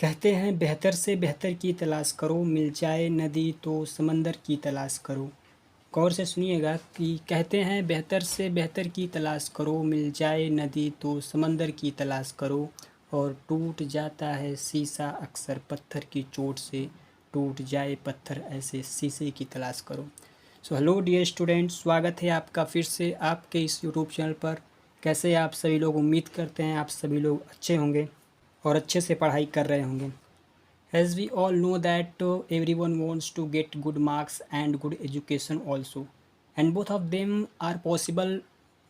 कहते हैं बेहतर से बेहतर की तलाश करो, मिल जाए नदी तो समंदर की तलाश करो। गौर से सुनिएगा कि कहते हैं बेहतर से बेहतर की तलाश करो, मिल जाए नदी तो समंदर की तलाश करो। और टूट जाता है शीशा अक्सर पत्थर की चोट से, टूट जाए पत्थर ऐसे शीशे की तलाश करो। सो हेलो डियर स्टूडेंट, स्वागत है आपका फिर से आपके इस यूट्यूब चैनल पर। कैसे आप सभी लोग, उम्मीद करते हैं आप सभी लोग अच्छे होंगे और अच्छे से पढ़ाई कर रहे होंगे। As we all know that everyone wants to get good marks and good education also, and both of them are possible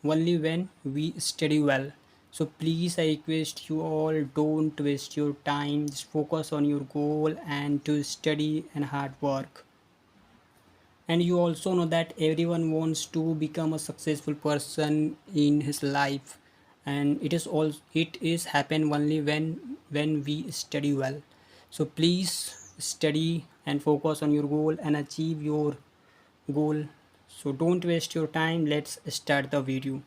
only when we study well. So please, I request you all, don't waste your time, just focus on your goal and to study and hard work. And you also know that everyone wants to become a successful person in his life, and it is happen only when we study well. So please study and focus on your goal and achieve your goal. So don't waste your time, let's start the video.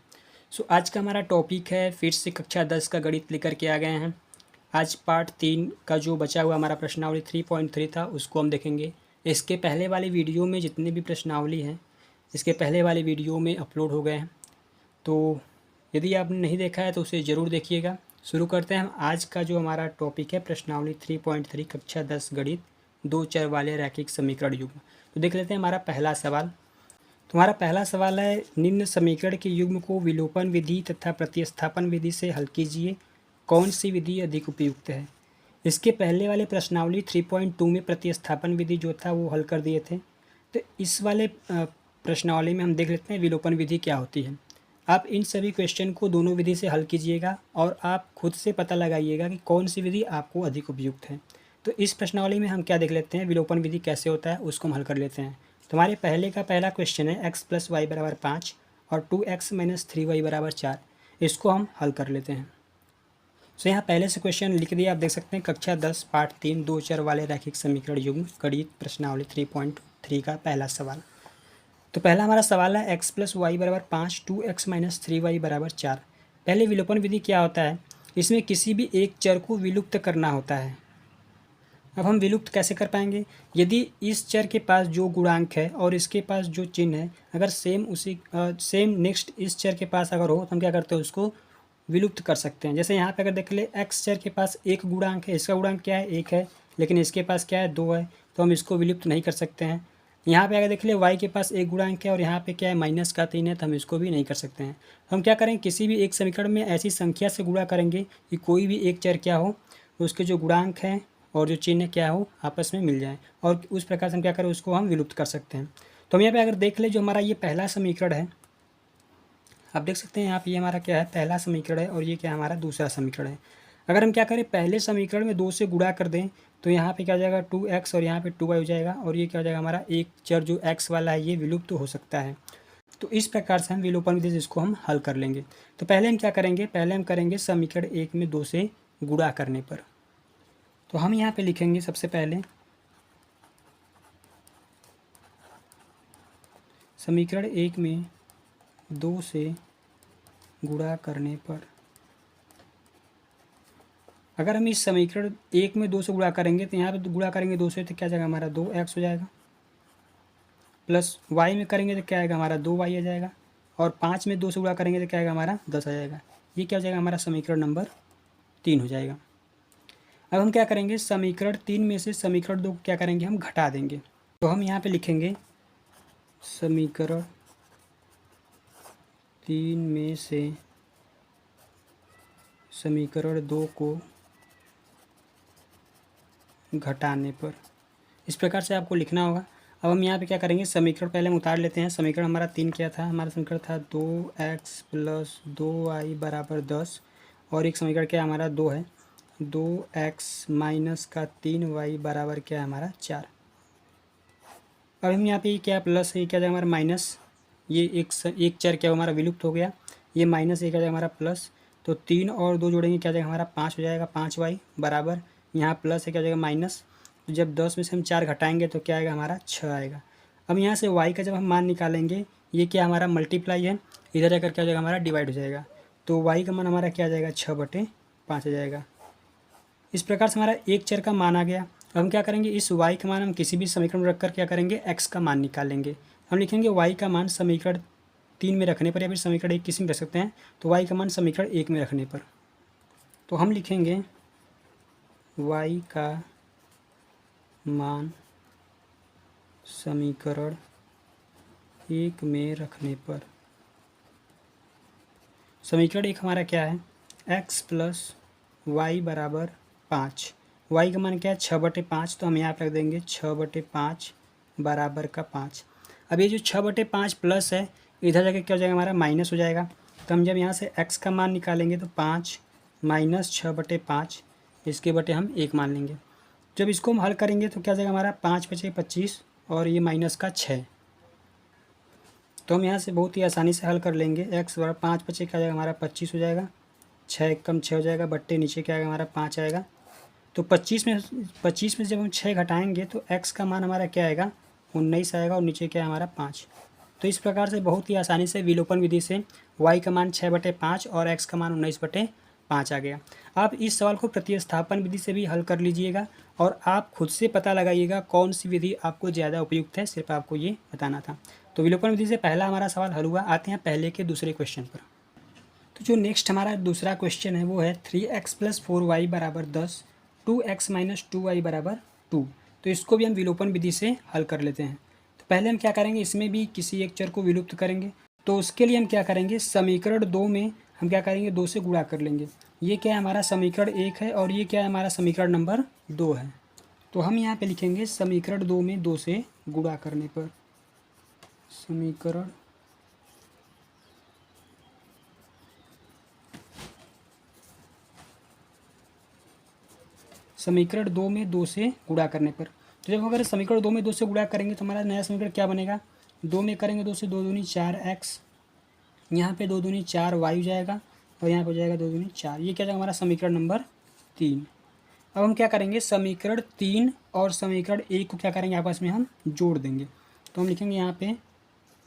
सो आज का हमारा topic है, फिर से कक्षा 10 का गणित लेकर के आ गए हैं। आज पार्ट 3 का जो बचा हुआ हमारा प्रश्नावली 3.3 था उसको हम देखेंगे। इसके पहले वाली वीडियो में जितने भी प्रश्नावली हैं इसके पहले वाले वीडियो में अपलोड हो गए हैं, तो यदि आपने नहीं देखा है तो उसे ज़रूर देखिएगा। शुरू करते हैं हम आज का जो हमारा टॉपिक है, प्रश्नावली 3.3 कक्षा 10 गणित, दो चर वाले रैखिक समीकरण युग्म। तो देख लेते हैं हमारा पहला सवाल। तुम्हारा पहला सवाल है, निम्न समीकरण के युग्म को विलोपन विधि तथा प्रतिस्थापन विधि से हल कीजिए, कौन सी विधि अधिक उपयुक्त है। इसके पहले वाले प्रश्नावली 3.2 में प्रतिस्थापन विधि जो था वो हल कर दिए थे, तो इस वाले प्रश्नावली में हम देख लेते हैं विलोपन विधि क्या होती है। आप इन सभी क्वेश्चन को दोनों विधि से हल कीजिएगा और आप खुद से पता लगाइएगा कि कौन सी विधि आपको अधिक उपयुक्त है। तो इस प्रश्नावली में हम क्या देख लेते हैं, विलोपन विधि कैसे होता है उसको हम हल कर लेते हैं। तो हमारे पहले का पहला क्वेश्चन है x + y = 5 और 2x - 3y = 4। इसको हम हल कर लेते हैं। तो यहाँ पहले से क्वेश्चन लिख दिया, आप देख सकते हैं कक्षा 10 पार्ट 3 दो चर वाले रैखिक समीकरण युग्म गणित प्रश्नावली 3.3 का पहला सवाल। तो पहला हमारा सवाल है x + y = 5 2x - 3y = 4। पहले विलोपन विधि क्या होता है, इसमें किसी भी एक चर को विलुप्त करना होता है। अब हम विलुप्त कैसे कर पाएंगे, यदि इस चर के पास जो गुणांक है और इसके पास जो चिन्ह है अगर सेम नेक्स्ट इस चर के पास अगर हो तो हम क्या करते हैं, उसको विलुप्त कर सकते हैं। जैसे यहाँ पे अगर देख ले x चर के पास एक गुणांक है, इसका गुणांक क्या है, 1 है, लेकिन इसके पास क्या है, 2 है, तो हम इसको विलुप्त नहीं कर सकते हैं। यहाँ पे अगर देख ले y के पास एक गुणांक है और यहाँ पे क्या है, -3 है, तो हम इसको भी नहीं कर सकते हैं। हम क्या करेंगे, किसी भी एक समीकरण में ऐसी संख्या से गुणा करेंगे कि कोई भी एक चर क्या हो, उसके जो गुणांक हैं और जो चिन्ह क्या हो आपस में मिल जाए, और उस प्रकार से हम क्या करें, उसको हम विलुप्त कर सकते हैं। तो हम यहाँ पे अगर देख ले जो हमारा ये पहला समीकरण है, आप देख सकते हैं यहाँ पे ये हमारा क्या है, पहला समीकरण है और ये क्या है, हमारा दूसरा समीकरण है। अगर हम क्या करें, पहले समीकरण में 2 से गुणा कर दें तो यहाँ पे क्या हो जाएगा, 2x और यहाँ पे 2y हो जाएगा, और ये क्या हो जाएगा, हमारा एक चर जो x वाला है ये विलुप्त हो सकता है। तो इस प्रकार से हम विलोपन विधि से इसको हम हल कर लेंगे। तो पहले हम क्या करेंगे, पहले हम करेंगे समीकरण 1 में 2 से गुणा करने पर। तो हम यहाँ पे लिखेंगे सबसे पहले समीकरण 1 में 2 से गुणा करने पर, अगर हम इस समीकरण 1 में 2 से गुणा करेंगे तो यहाँ पे गुणा करेंगे 2 से तो क्या जाएगा, हमारा 2x हो जाएगा, प्लस y में करेंगे तो क्या आएगा, हमारा 2y आ जाएगा, और 5 में 2 से गुणा करेंगे तो क्या आएगा, हमारा 10 आ जाएगा। ये क्या हो जाएगा, हमारा समीकरण नंबर 3 हो जाएगा। अब हम क्या करेंगे, समीकरण 3 में से समीकरण 2 को क्या करेंगे, हम घटा देंगे। तो हम यहाँ पे लिखेंगे समीकरण 3 में से समीकरण 2 को घटाने पर, इस प्रकार से आपको लिखना होगा। अब हम यहाँ पे क्या करेंगे, समीकरण पहले हम उतार लेते हैं। समीकरण हमारा 3 क्या था, हमारा समीकरण था 2x + 2y = 10, और एक समीकरण क्या हमारा 2 है, 2x - 3y = क्या है, हमारा 4। अब हम यहाँ पे क्या प्लस है, क्या जाएगा हमारा माइनस, ये एक चर क्या हमारा विलुप्त हो गया, ये माइनस एक आ जाएगा हमारा प्लस, तो 3 और 2 जोड़ेंगे क्या जाएगा, हमारा 5 हो जाएगा, 5y बराबर यहाँ प्लस है क्या जाएगा माइनस, तो जब 10 में से हम 4 घटाएंगे तो क्या आएगा, हमारा 6 आएगा। अब यहाँ से y का जब हम मान निकालेंगे, ये क्या हमारा मल्टीप्लाई है, इधर जाकर क्या हो जाएगा, हमारा डिवाइड हो जाएगा, तो y का मान हमारा क्या आ जाएगा, 6/5 आ जाएगा। इस प्रकार से हमारा एक चर का मान आ गया। अब हम क्या करेंगे, इस y का मान हम किसी भी समीकरण में रखकर क्या करेंगे, x का मान निकालेंगे। हम लिखेंगे y का मान समीकरण 3 में रखने पर, या फिर समीकरण 1 किसी में रख सकते हैं, तो y का मान समीकरण 1 में रखने पर। तो हम लिखेंगे y का मान समीकरण 1 में रखने पर। समीकरण 1 हमारा क्या है, x प्लस वाई बराबर 5। y का मान क्या है, 6/5, तो हम यहाँ पर रख देंगे 6/5 बराबर का 5। अब ये जो 6/5 प्लस है, इधर जाके क्या हो जाएगा, हमारा माइनस हो जाएगा। तो हम जब यहाँ से x का मान निकालेंगे तो 5 माइनस 6/5, इसके बटे हम 1 मान लेंगे। जब इसको हम हल करेंगे तो क्या हो जाएगा, हमारा 5 बचे 25 और ये माइनस का 6। तो हम यहाँ से बहुत ही आसानी से हल कर लेंगे। x बराबर 5 बचे क्या हो जाएगा, हमारा 25 हो जाएगा, 6 कम 6 हो जाएगा, बट्टे नीचे क्या आएगा, हमारा 5 आएगा। तो 25 में जब हम 6 घटाएंगे तो x का मान हमारा क्या आएगा, 19 आएगा, और नीचे क्या है हमारा 5। तो इस प्रकार से बहुत ही आसानी से विलोपन विधि से y का मान 6/5 और x का मान 19/5 आ गया। आप इस सवाल को प्रतिस्थापन विधि से भी हल कर लीजिएगा, और आप खुद से पता लगाइएगा कौन सी विधि आपको ज़्यादा उपयुक्त है, सिर्फ आपको ये बताना था। तो विलोपन विधि से पहला हमारा सवाल हल हुआ। आते हैं पहले के दूसरे क्वेश्चन पर। तो जो नेक्स्ट हमारा दूसरा क्वेश्चन है वो है 3x + 4y = 10, 2x - 2y = 2। तो इसको भी हम विलोपन विधि से हल कर लेते हैं। तो पहले हम क्या करेंगे, इसमें भी किसी एक चर को विलुप्त करेंगे। तो उसके लिए हम क्या करेंगे, समीकरण 2 में हम क्या करेंगे, 2 से गुणा कर लेंगे। ये क्या है, हमारा समीकरण 1 है, और ये क्या है, हमारा समीकरण नंबर 2 है। तो हम यहाँ पे लिखेंगे समीकरण 2 में 2 से गुणा करने पर, समीकरण 2 में 2 से गुणा करने पर। तो जब अगर समीकरण 2 में 2 से गुणा करेंगे तो हमारा नया समीकरण क्या बनेगा, 2 में करेंगे 2 से 2 दूनी 4x, यहाँ पे 2 दूनी 4y हो जाएगा, और यहाँ पे हो जाएगा 2 दूनी 4। ये क्या जाएगा, हमारा समीकरण नंबर 3। अब हम क्या करेंगे, समीकरण 3 और समीकरण 1 को क्या करेंगे, आपस में हम जोड़ देंगे। तो हम लिखेंगे यहाँ पे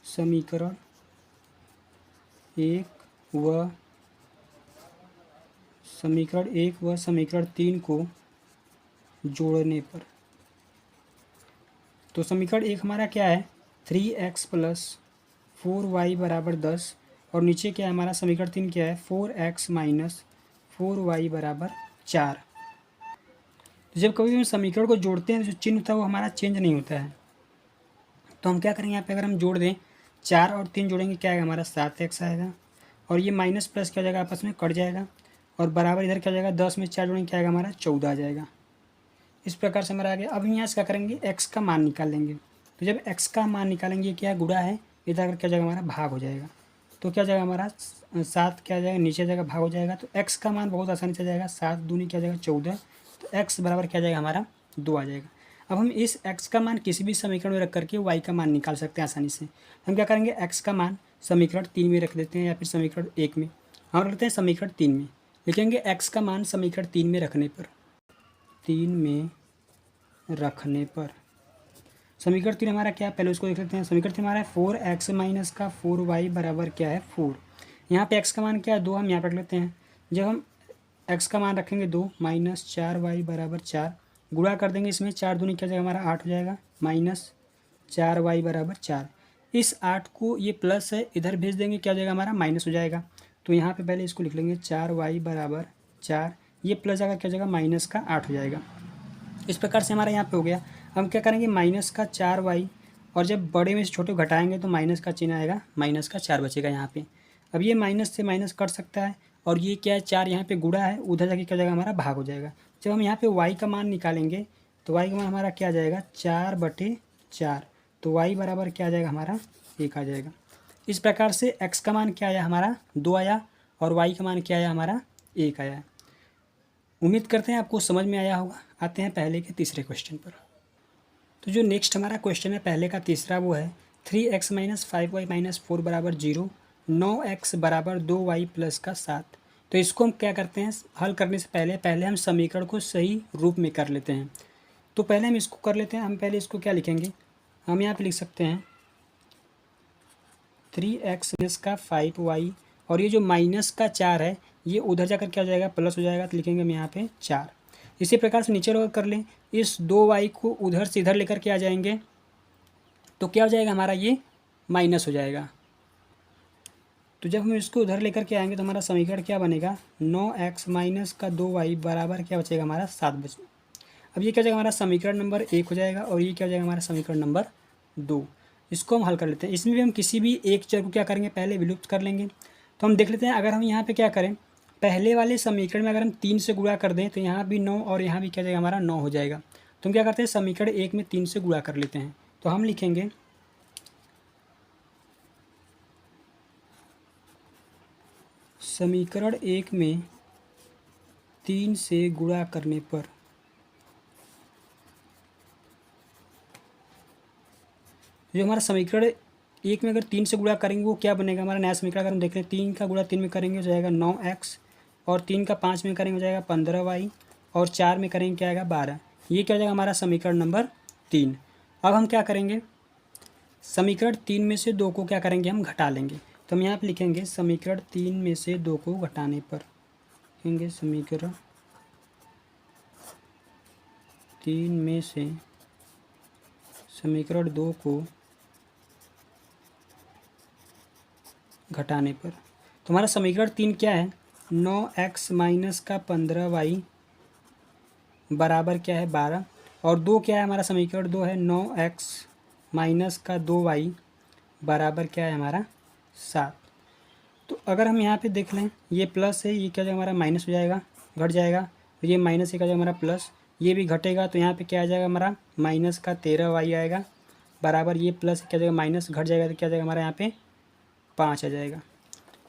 समीकरण 1 व समीकरण 3 को जोड़ने पर। तो समीकरण 1 हमारा क्या है, 3x + 4y = 10, और नीचे क्या है, हमारा समीकरण 3 क्या है, 4x - 4y = 4। तो जब कभी हम समीकरण को जोड़ते हैं, जो चिन्ह होता है वो हमारा चेंज नहीं होता है। तो हम क्या करेंगे, यहाँ पे अगर हम जोड़ दें, 4 और 3 जोड़ेंगे, क्या आएगा, हमारा 7x आएगा, और ये माइनस प्लस क्या हो जाएगा, आपस में कट जाएगा, और बराबर इधर क्या हो जाएगा, 10 में 4 जोड़ेंगे, क्या आएगा, हमारा 14 आ जाएगा। इस प्रकार से हमारा आ गया। अब यहाँ से क्या करेंगे, x का मान निकाल लेंगे। तो जब x का मान निकालेंगे, क्या गुणा है, इधर अगर क्या जाएगा, हमारा भाग हो जाएगा। तो क्या जाएगा, हमारा 7 क्या जाएगा, नीचे जाएगा, भाग हो जाएगा। तो x का मान बहुत आसानी से जाएगा, 7 दूनी क्या जाएगा, 14। तो x बराबर क्या जाएगा, हमारा 2 आ जाएगा। अब हम इस x का मान किसी भी समीकरण में रख करके y का मान निकाल सकते हैं आसानी से। हम क्या करेंगे, x का मान समीकरण 3 में रख देते हैं, या फिर समीकरण 1 में। हम रखते हैं समीकरण 3 में, लिखेंगे x का मान समीकरण 3 में रखने पर, समीकरण 3 हमारा क्या है, पहले उसको देख लेते हैं। समीकरण 3 हमारा है 4x - का 4y बराबर क्या है, 4। यहाँ पे x का मान क्या है, 2, हम यहाँ पर रख लेते हैं। जब हम x का मान रखेंगे 2 - 4y = 4, गुणा कर देंगे, इसमें 4 दूनी क्या जाएगा, हमारा 8 हो जाएगा, -4y = 4। इस 8 को, ये प्लस है, इधर भेज देंगे, क्या हो जाएगा, हमारा माइनस हो जाएगा। तो यहाँ पे पहले इसको लिख लेंगे 4y = 4, ये प्लस जाएगा, क्या हो जाएगा, माइनस का 8 हो जाएगा। इस प्रकार से हमारा यहाँ पे हो गया। हम क्या करेंगे, माइनस का 4y, और जब बड़े में से छोटे को घटाएंगे तो माइनस का चिन्ह आएगा, माइनस का 4 बचेगा यहाँ पे। अब ये माइनस से माइनस कट सकता है, और ये क्या है, 4 यहाँ पे गुणा है, उधर जाके क्या जाएगा, हमारा भाग हो जाएगा। जब हम यहाँ पे y का मान निकालेंगे तो y का मान हमारा क्या आ जाएगा, 4/4। तो y बराबर क्या आ जाएगा, हमारा 1 आ जाएगा। इस प्रकार से x का मान क्या आया, हमारा 2 आया, और y का मान क्या आया, हमारा 1 आया। उम्मीद करते हैं आपको समझ में आया होगा। आते हैं पहले के तीसरे क्वेश्चन पर। तो जो नेक्स्ट हमारा क्वेश्चन है पहले का तीसरा, वो है 3x - 5y - 4 = 0, 9x = 2y + 7। तो इसको हम क्या करते हैं, हल करने से पहले हम समीकरण को सही रूप में कर लेते हैं। तो पहले हम इसको कर लेते हैं। हम पहले इसको क्या लिखेंगे, हम यहाँ पे लिख सकते हैं 3x - 5y, और ये जो माइनस का 4 है, ये उधर जाकर क्या हो जाएगा, प्लस हो जाएगा। तो लिखेंगे हम यहाँ पे 4। इसी प्रकार से नीचे कर लें, इस 2y को उधर से इधर लेकर के आ जाएंगे तो क्या हो जाएगा हमारा, ये माइनस हो जाएगा। तो जब हम इसको उधर लेकर के आएंगे तो हमारा समीकरण क्या बनेगा, 9x माइनस का 2y बराबर क्या बचेगा हमारा 7 बचे। अब ये क्या हो जाएगा हमारा समीकरण नंबर 1 हो जाएगा और ये क्या हो जाएगा हमारा समीकरण नंबर 2। इसको हम हल कर लेते हैं। इसमें भी हम किसी भी एक चर को क्या करेंगे, पहले विलुप्त कर लेंगे। तो हम देख लेते हैं, अगर हम यहाँ पे क्या करें, पहले वाले समीकरण में अगर हम 3 से गुणा कर दें तो यहाँ भी 9 और यहाँ भी क्या जाएगा हमारा 9 हो जाएगा। तो हम क्या करते हैं, समीकरण 1 में 3 से गुणा कर लेते हैं। तो हम लिखेंगे समीकरण 1 में 3 से गुणा करने पर जो हमारा समीकरण 1 में अगर 3 से गुणा करेंगे वो क्या बनेगा, हमारा नया समीकरण अगर हम देख रहे हैं 3 का गुणा 3 में करेंगे हो जाएगा 9x और 3 का 5 में करेंगे हो जाएगा 15y और 4 में करेंगे क्या आएगा 12। ये क्या हो जाएगा हमारा समीकरण नंबर 3। अब हम क्या करेंगे, समीकरण 3 में से 2 को क्या करेंगे, हम घटा लेंगे। तो हम यहाँ पर लिखेंगे समीकरण 3 में से 2 को घटाने पर, लिखेंगे समीकरण 3 में से समीकरण 2 को घटाने पर, तो हमारा समीकरण 3 क्या है, 9x माइनस का 15y बराबर क्या है 12 और 2 क्या है हमारा समीकरण 2 है 9x माइनस का 2y बराबर क्या है हमारा 7। तो अगर हम यहाँ पे देख लें, ये प्लस है, ये क्या जाएगा हमारा माइनस हो जाएगा, घट जाएगा। तो ये माइनस है क्या जाएगा हमारा प्लस, ये भी घटेगा तो यहाँ पे क्या आ जाएगा हमारा माइनस का 13y आएगा बराबर, ये प्लस क्या जाएगा माइनस घट जाएगा तो क्या जाएगा हमारा यहाँ पे 5 आ जाएगा।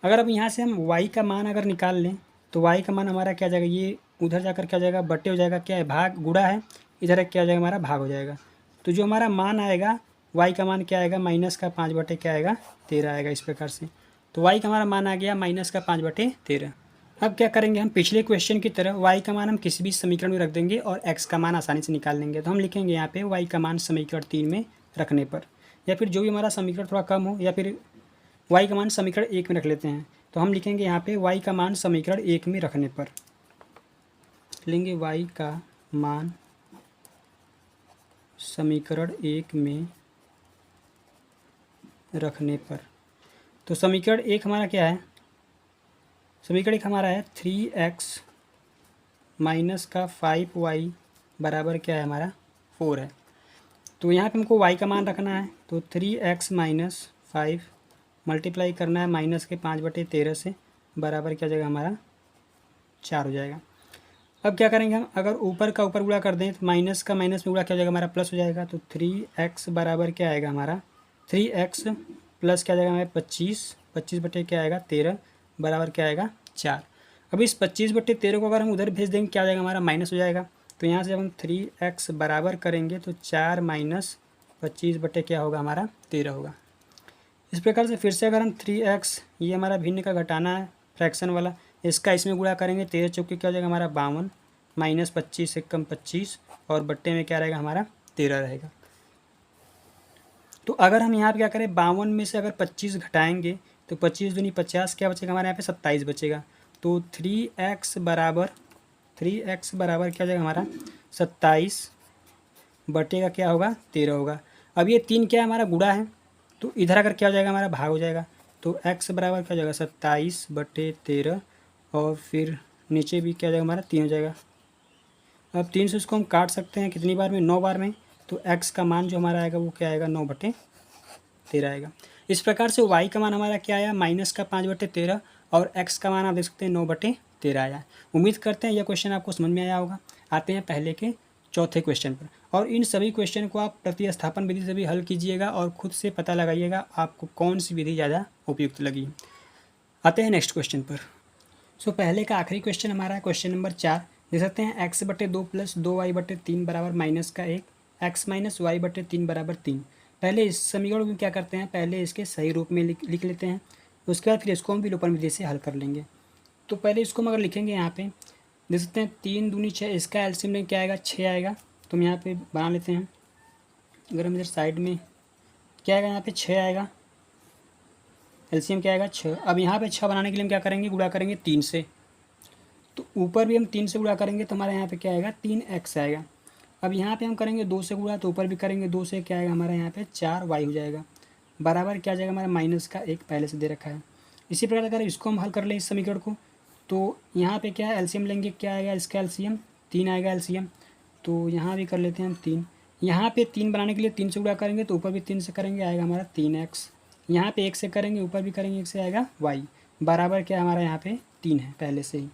अगर अब यहाँ से हम y का मान अगर निकाल लें तो y का मान हमारा क्या जाएगा, ये उधर जाकर क्या हो जाएगा बट्टे हो जाएगा, क्या है भाग, गुणा है, इधर क्या हो जाएगा हमारा भाग हो जाएगा। तो जो हमारा मान आएगा y का मान क्या आएगा, माइनस का 5 बटे क्या आएगा 13 आएगा इस प्रकार से। तो y का हमारा मान आ गया माइनस का 5 बटे 13। अब क्या करेंगे, हम पिछले क्वेश्चन की तरह y का मान हम किसी भी समीकरण में रख देंगे और x का मान आसानी से निकाल लेंगे। तो हम लिखेंगे यहाँ पे y का मान समीकरण 3 में रखने पर, या फिर जो भी हमारा समीकरण थोड़ा कम हो, या फिर y का मान समीकरण 1 में रख लेते हैं। तो हम लिखेंगे यहाँ पे y का मान समीकरण 1 में रखने पर, लेंगे y का मान समीकरण 1 में रखने पर। तो समीकरण 1 हमारा क्या है, समीकरण 1 हमारा है 3x माइनस का 5y बराबर क्या है हमारा 4 है। तो यहाँ पे हमको y का मान रखना है, तो 3x माइनस 5 मल्टीप्लाई करना है माइनस के 5 बटे 13 से बराबर क्या जाएगा हमारा 4 हो जाएगा। अब क्या करेंगे हम, अगर ऊपर का ऊपर गुणा कर दें तो माइनस का माइनस में गुणा क्या हो जाएगा हमारा प्लस हो जाएगा। तो 3x बराबर क्या आएगा हमारा 3x प्लस क्या जाएगा हमारे 25 बटे क्या आएगा 13 बराबर क्या आएगा 4। अब इस 25 बटे 13 को अगर हम उधर भेज देंगे क्या आ जाएगा हमारा माइनस हो जाएगा। तो यहाँ से जब हम 3x बराबर करेंगे तो 4 माइनस 25 बटे क्या होगा हमारा 13 होगा। इस प्रकार से फिर से अगर हम 3x, ये हमारा भिन्न का घटाना है फ्रैक्शन वाला, इसका इसमें गुणा करेंगे 13 चौके क्या हो जाएगा हमारा 52 माइनस 25 से कम 25 और बट्टे में क्या रहेगा हमारा 13 रहेगा। तो अगर हम यहाँ पे क्या करें 52 में से अगर 25 घटाएंगे तो 25 दूनी 50 क्या बचेगा हमारे यहाँ पे 27 बचेगा। तो 3x बराबर क्या हो जाएगा हमारा 27 बटे का क्या होगा 13 होगा। अब ये 3 क्या है हमारा गुणा है, तो इधर अगर क्या हो जाएगा हमारा भाग हो जाएगा। तो x बराबर क्या हो जाएगा 27 बटे 13 और फिर नीचे भी क्या हो जाएगा हमारा 3 हो जाएगा। अब 3 से इसको हम काट सकते हैं कितनी बार में, 9 बार में। तो x का मान जो हमारा आएगा वो क्या आएगा 9 बटे 13 आएगा। इस प्रकार से y का मान हमारा क्या आया माइनस का 5 बटे 13 और x का मान आप देख सकते हैं 9 बटे 13 आया। उम्मीद करते हैं यह क्वेश्चन आपको समझ में आया होगा। आते हैं पहले के चौथे क्वेश्चन पर, और इन सभी क्वेश्चन को आप प्रतिस्थापन विधि से भी हल कीजिएगा और खुद से पता लगाइएगा आपको कौन सी विधि ज़्यादा उपयुक्त लगी। आते हैं नेक्स्ट क्वेश्चन पर। सो पहले का आखिरी क्वेश्चन हमारा क्वेश्चन नंबर 4 देख सकते हैं, x बटे 2 प्लस 2y बटे 3 बराबर माइनस का 1, x माइनस y बटे 3 बराबर 3। पहले इस समीकरण में क्या करते हैं, पहले इसके सही रूप में लिख लेते हैं, उसके बाद फिर इसको हम विलोपन विधि से हल कर लेंगे। तो पहले इसको हम अगर लिखेंगे यहाँ पे देख सकते हैं 3 दूनी 6, इसका एलसीएम में क्या आएगा 6 आएगा। तो हम यहाँ पे बना लेते हैं, अगर हम इधर साइड में क्या आएगा यहाँ पे 6 आएगा, एलसीएम क्या आएगा 6। अब यहाँ पे 6 बनाने के लिए हम क्या करेंगे गुणा करेंगे 3 से। तो ऊपर भी हम 3 से गुणा करेंगे तो हमारे यहाँ पे क्या आएगा 3x आएगा। अब यहाँ पे हम करेंगे 2 से गुणा तो ऊपर भी करेंगे 2 से, क्या आएगा हमारे यहाँ पे 4y हो जाएगा, बराबर क्या आ जाएगा हमारा माइनस का 1 पहले से दे रखा है। इसी प्रकार अगर इसको हम हल कर लें इस समीकरण को, तो यहाँ पे क्या है एलसीएम लेंगे, क्या आएगा इसका एलसीएम 3 आएगा एलसीएम। तो यहाँ भी कर लेते हैं हम 3, यहाँ पे 3 बनाने के लिए 3 से गुणा करेंगे तो ऊपर भी 3 से करेंगे आएगा हमारा 3x, यहाँ पे 1 से करेंगे ऊपर भी करेंगे 1 से आएगा y, बराबर क्या हमारा यहाँ पे 3 है पहले से ही।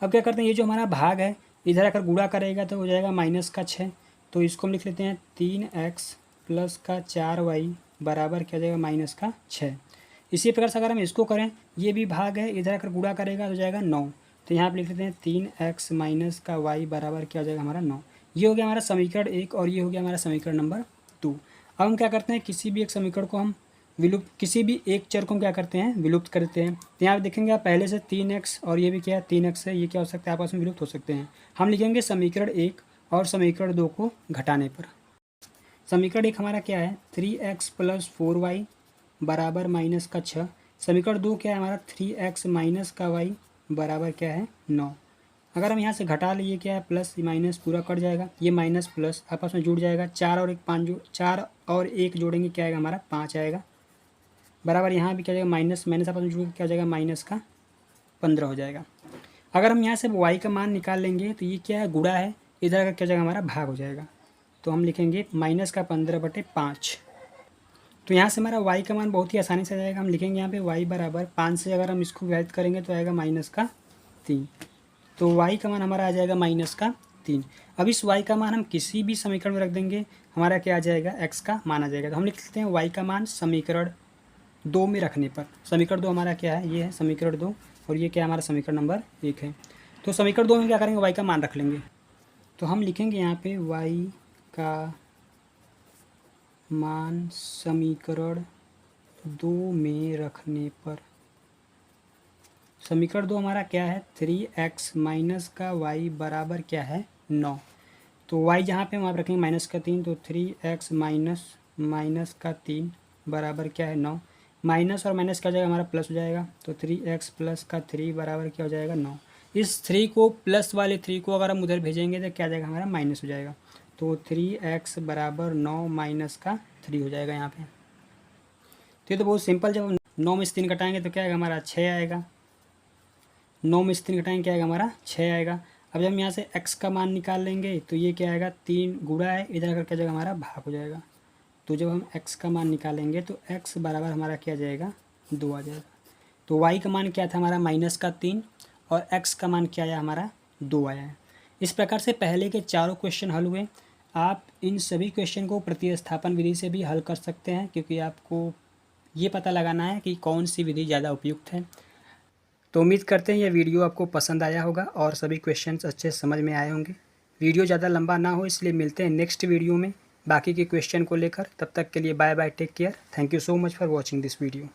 अब क्या करते हैं, ये जो हमारा भाग है इधर आकर गुणा करेगा तो हो जाएगा माइनस का 6, तो इसको हम लिख लेते हैं 3x प्लस का 4y बराबर क्या हो जाएगा माइनस का 6। इसी प्रकार से अगर हम इसको करें, ये भी भाग है इधर आकर गुणा करेगा तो हो जाएगा 9, तो यहाँ पे लिख लेते हैं 3x माइनस का y बराबर क्या हो जाएगा हमारा 9। ये हो गया हमारा समीकरण 1 और ये हो गया हमारा समीकरण नंबर 2। अब हम क्या करते हैं, किसी भी एक समीकरण को हम विलुप्त, किसी भी एक चर को हम क्या करते हैं विलुप्त करते हैं। तो यहाँ पे देखेंगे आप पहले से 3x और ये भी क्या है 3x है, ये क्या हो सकता है आपस में विलुप्त हो सकते हैं। हम लिखेंगे समीकरण 1 और समीकरण 2 को घटाने पर। समीकरण 1 हमारा क्या है 3x प्लस 4y बराबर माइनस का 6। समीकरण 2 क्या है हमारा 3x माइनस का y बराबर क्या है 9। अगर हम यहाँ से घटा लिए क्या है प्लस माइनस पूरा कट जाएगा, ये माइनस प्लस आपस में जुड़ जाएगा, 4 और 1 5 4 और 1 जोड़ेंगे क्या आएगा हमारा 5 आएगा, बराबर यहाँ भी क्या हो जाएगा माइनस माइनस आपस में जुड़ क्या हो जाएगा माइनस का 15 हो जाएगा। अगर हम यहाँ से y का मान निकाल लेंगे तो ये क्या है गुणा है, इधर का क्या हो जाएगा हमारा भाग हो जाएगा, तो हम लिखेंगे माइनस का 15/5। तो यहाँ से हमारा y का मान बहुत ही आसानी से आ जाएगा। हम लिखेंगे यहाँ पे y बराबर 5 से अगर हम इसको विभाजित करेंगे तो आएगा माइनस का 3, तो y का मान हमारा आ जाएगा माइनस का 3। अब इस y का मान हम किसी भी समीकरण में रख देंगे, हमारा क्या आ जाएगा x का मान आ जाएगा। तो हम लिख सकते हैं y का मान समीकरण 2 में रखने पर। समीकरण 2 हमारा क्या है, ये है समीकरण 2 और ये क्या है हमारा समीकरण नंबर 1 है। तो समीकरण 2 में क्या करेंगे y का मान रख लेंगे, तो हम लिखेंगे यहाँ पे y का मान समीकरण 2 में रखने पर। समीकरण 2 हमारा क्या है 3x माइनस का y बराबर क्या है 9। तो y जहाँ पे हम आप रखेंगे माइनस का 3, तो 3x माइनस का 3 बराबर क्या है 9। माइनस और माइनस क्या हो जाएगा हमारा प्लस हो जाएगा, तो 3x प्लस का 3 बराबर क्या हो जाएगा 9। इस 3 को प्लस वाले 3 को अगर हम उधर भेजेंगे तो क्या आ जाएगा हमारा माइनस हो जाएगा, तो 3x बराबर 9 माइनस का 3 हो जाएगा यहाँ पे। तो ये तो बहुत सिंपल, जब 9 में से 3 घटाएंगे तो क्या आएगा हमारा 6 आएगा, 9 में से 3 घटाएंगे क्या आएगा हमारा 6 आएगा। अब जब हम यहाँ से x का मान निकाल लेंगे तो ये क्या आएगा 3 गुणा है, इधर अगर क्या जाएगा हमारा भाग हो जाएगा। तो जब हम x का मान निकालेंगे तो x बराबर हमारा क्या आ जाएगा 2 आ जाएगा। तो y का मान क्या था हमारा माइनस का 3 और x का मान क्या आया हमारा 2 आया है। इस प्रकार से पहले के चारों क्वेश्चन हल हुए। आप इन सभी क्वेश्चन को प्रतिस्थापन विधि से भी हल कर सकते हैं, क्योंकि आपको ये पता लगाना है कि कौन सी विधि ज़्यादा उपयुक्त है। तो उम्मीद करते हैं यह वीडियो आपको पसंद आया होगा और सभी क्वेश्चंस अच्छे समझ में आए होंगे। वीडियो ज़्यादा लंबा ना हो इसलिए मिलते हैं नेक्स्ट वीडियो में बाकी के क्वेश्चन को लेकर। तब तक के लिए bye bye, take care, thank you so much for watching this video.